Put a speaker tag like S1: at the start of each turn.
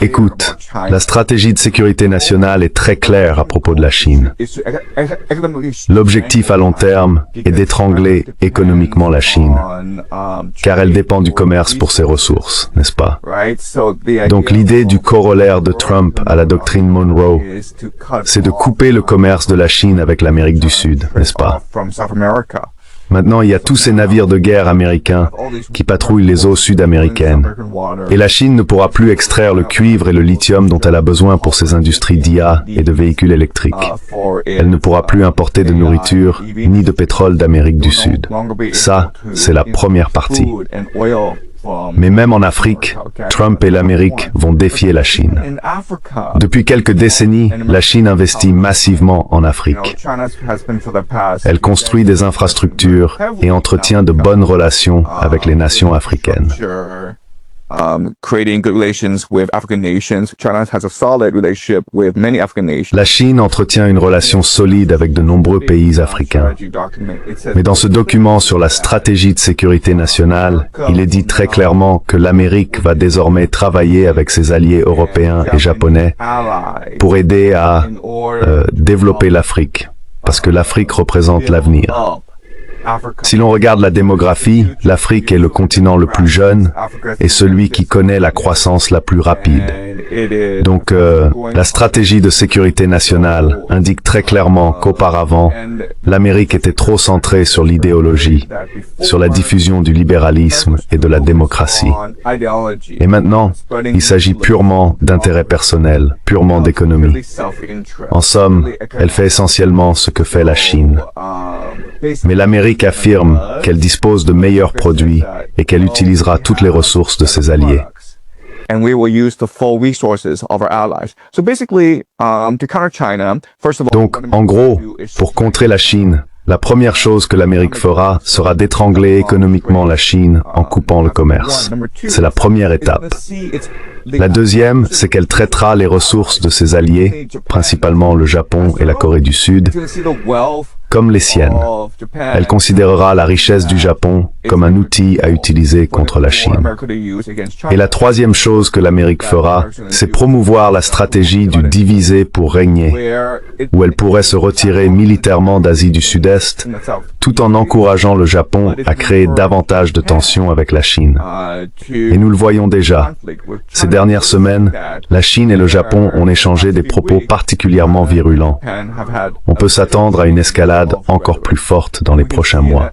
S1: Écoute, la stratégie de sécurité nationale est très claire à propos de la Chine. L'objectif à long terme est d'étrangler économiquement la Chine, car elle dépend du commerce pour ses ressources, n'est-ce pas? Donc l'idée du corollaire de Trump à la doctrine Monroe, c'est de couper le commerce de la Chine avec l'Amérique du Sud, n'est-ce pas? Maintenant, il y a tous ces navires de guerre américains qui patrouillent les eaux sud-américaines. Et la Chine ne pourra plus extraire le cuivre et le lithium dont elle a besoin pour ses industries d'IA et de véhicules électriques. Elle ne pourra plus importer de nourriture ni de pétrole d'Amérique du Sud. Ça, c'est la première partie. Mais même en Afrique, Trump et l'Amérique vont défier la Chine. Depuis quelques décennies, la Chine investit massivement en Afrique. Elle construit des infrastructures et entretient de bonnes relations avec les nations africaines. La Chine entretient une relation solide avec de nombreux pays africains. Mais dans ce document sur la stratégie de sécurité nationale, il est dit très clairement que l'Amérique va désormais travailler avec ses alliés européens et japonais pour aider à développer l'Afrique, parce que l'Afrique représente l'avenir. Si l'on regarde la démographie, l'Afrique est le continent le plus jeune et celui qui connaît la croissance la plus rapide. Donc, la stratégie de sécurité nationale indique très clairement qu'auparavant, l'Amérique était trop centrée sur l'idéologie, sur la diffusion du libéralisme et de la démocratie. Et maintenant, il s'agit purement d'intérêt personnel, purement d'économie. En somme, elle fait essentiellement ce que fait la Chine. Mais l'Amérique affirme qu'elle dispose de meilleurs produits et qu'elle utilisera toutes les ressources de ses alliés. Donc, en gros, pour contrer la Chine, la première chose que l'Amérique fera sera d'étrangler économiquement la Chine en coupant le commerce. C'est la première étape. La deuxième, c'est qu'elle traitera les ressources de ses alliés, principalement le Japon et la Corée du Sud, comme les siennes. Elle considérera la richesse du Japon comme un outil à utiliser contre la Chine. Et la troisième chose que l'Amérique fera, c'est promouvoir la stratégie du diviser pour régner, où elle pourrait se retirer militairement d'Asie du Sud-Est, tout en encourageant le Japon à créer davantage de tensions avec la Chine. Et nous le voyons déjà. Ces dernières semaines, la Chine et le Japon ont échangé des propos particulièrement virulents. On peut s'attendre à une escalade encore plus forte dans les prochains mois.